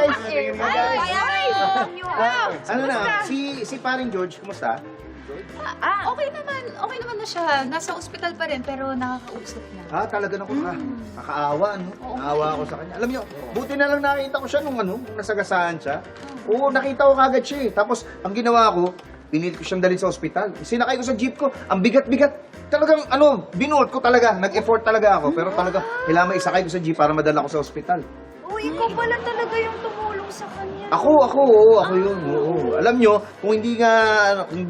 guys! Ano na, si paring George, kumusta? Okay naman na siya. Nasa ospital pa rin, pero nakakausap na. Talaga na nakakaawa, no? Naawa ako sa kanya. Alam niyo, buti na lang nakita ko siya nung nasagasaan siya. Oo, nakita ko kagad siya eh. Tapos, ang ginawa ko, pinilit ko siyang dalhin sa ospital. Sinakay ko sa jeep ko, ang bigat-bigat. Talagang, binuot ko talaga. Nag-effort talaga ako. Pero talaga, kailangan isakay ko sa jeep para madala ko sa ospital. Ikaw pala talaga yung tumulong sa kanya. Ako yun. Oo. Alam nyo, kung hindi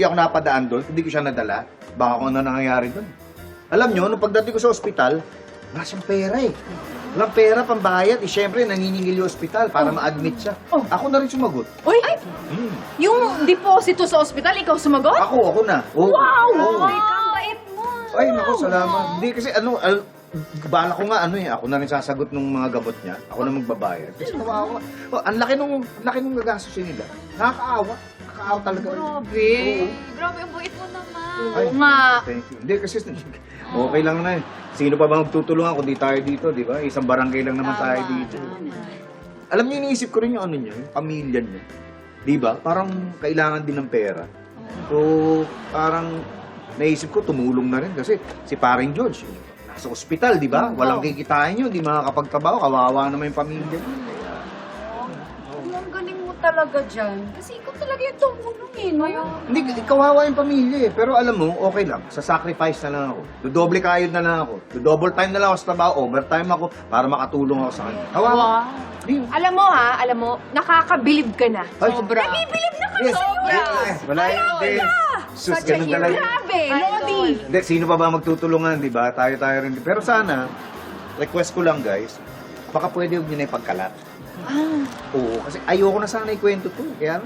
ako napadaan doon, hindi ko siya nadala, baka kung ano nangyayari doon. Alam nyo, nung pagdating ko sa ospital, wala siyang pera eh. Walang pera, pambayad. Syempre, nanginingil yung ospital para ma-admit siya. Ako na rin sumagot. Uy! Yung deposito sa ospital, ikaw sumagot? Ako na. Oo. Wow! Oo. Ang bait mo. Ay, naku, salamat. Hindi kasi bala ko nga ako na rin sasagot ng mga gamot niya. Ako na magbabayad. Kasi kawawa. Ang laki nung gagastusin nila. Nakakaawa. Nakakaawa talaga. Grabe. Oo. Grabe, ang bait mo naman. Ay, nga. thank you. Hindi, kasi okay lang na eh. Sino pa ba magtutulungan kung di tayo dito, di ba? Isang barangay lang naman tayo dito. Alam niyo, iniisip ko rin yung niya, yung pamilya niya. Di ba? Parang kailangan din ng pera. So, parang naisip ko, tumulong na rin. Kasi si paring George, nasa ospital, di ba? Walang kikitain yun, di makakapagtrabaho. Kawawa naman yung pamilya. Ang galing mo talaga dyan. Kasi ikaw talaga yung tumulong eh, no? Hindi, kawawa yung pamilya eh. Pero alam mo, okay lang. Sa sacrifice na lang ako. Dodoble kayod na lang ako. Double time na lang ako sa trabaho. Overtime ako para makatulong ako sa kanya. Kawawa. Alam mo, nakakabilib ka na. Ay, Sobra. Nabibilib na kami Yes. sobra. Wala yun. Hindi. Sus, ganun talaga. Grabe, Lodi. Hindi, sino pa ba magtutulungan, di ba? Tayo rin. Pero sana, request ko lang guys, baka pwede huwag nyo na ipagkalat. Oo, kasi ayoko na sana ikwento to. Kaya,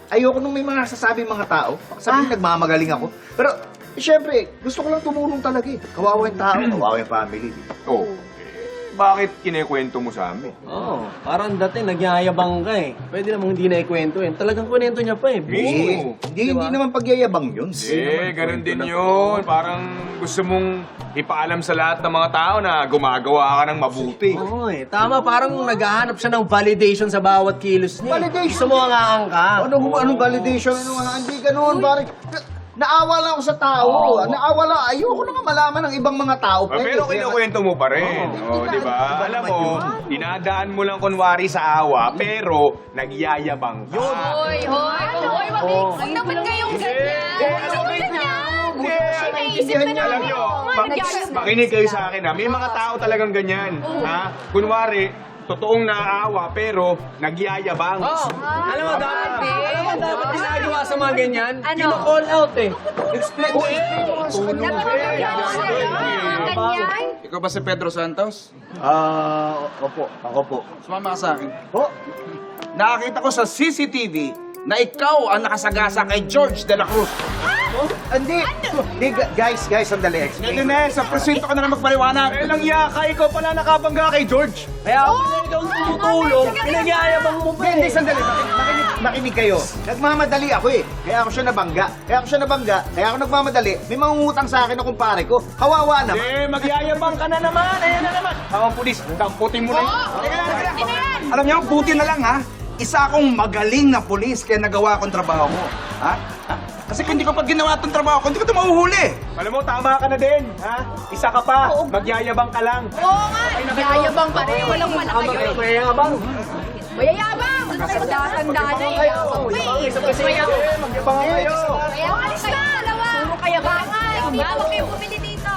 ayoko nung may mga sasabi mga tao. Sabihin nagmamagaling ako. Pero, syempre, gusto ko lang tumulong talaga eh. Kawawa yung tao, kawawa yung family. Oh. Bakit kinekwento mo sa amin? Oo, parang dati nagyayabang ka eh. Pwede namang hindi na ikwento eh. Talagang kwento niya pa eh. Mismo. Hindi naman pagyayabang yun. Ganun din yun. Parang gusto mong ipaalam sa lahat ng mga tao na gumagawa ka ng mabuti. Oo eh. Tama, parang naghahanap siya ng validation sa bawat kilos niya. Validation? Gusto mo ang aangka. Anong validation? Hindi ganun, pare. Naawa lang ako sa tao. Naawa lang. Ayoko na nga malaman ng ibang mga tao. Pero kinukwento mo pa rin. Di ba? Alam mo, dinadaan mo lang kunwari sa awa, pero nagyayabang ka. Hoy, wag naman kayong ganyan. Alam nyo, makinig kayo sa akin ha. May mga tao talagang ganyan. Ha? Kunwari, totoong naaawa, pero nagyayabang. Alam mo, dapat ginagawa sa mga ganyan. Kino-call out eh. Explain mo eh. Ikaw ba si Pedro Santos? Opo. Ako po. Sumama ka sa akin. Oh, Nakakita ko sa CCTV na ikaw ang nakasagasa kay George de la Cruz. hindi. Hindi, guys, sandali. Hindi na, sa presinto ka na lang magpaliwanag. Lang yaka, ikaw pala nakabangga kay George. Kaya ako ikaw tumutulong, pinagyayabang mo pa Hindi, eh. sandali. Makinig kayo. Nagmamadali ako eh. Kaya ako siya nabangga. Kaya ako nagmamadali. May mangungutang sa akin na kumpare ko. Kawawa naman. Magyayabang ka na naman. Ayan na naman. Mga pulis, damputin mo na yun. Alam niyo, buti na lang ha. Isa akong magaling na pulis kaya nagawa akong trabaho mo. Ha? Kasi kung hindi ko pag ginawa itong trabaho ko, hindi ko ito mahuhuli. Alam mo, tama ka na din. Ha? Isa ka pa. Magyayabang ka lang. Oo nga, yayabang pa rin. Walang malaki yun. Mayayabang. Mayayabang! Tanda na eh. Magyabang kayo. Kaya alis na, alawa. Puro kayabangan. Hindi mo kayo bumili dito.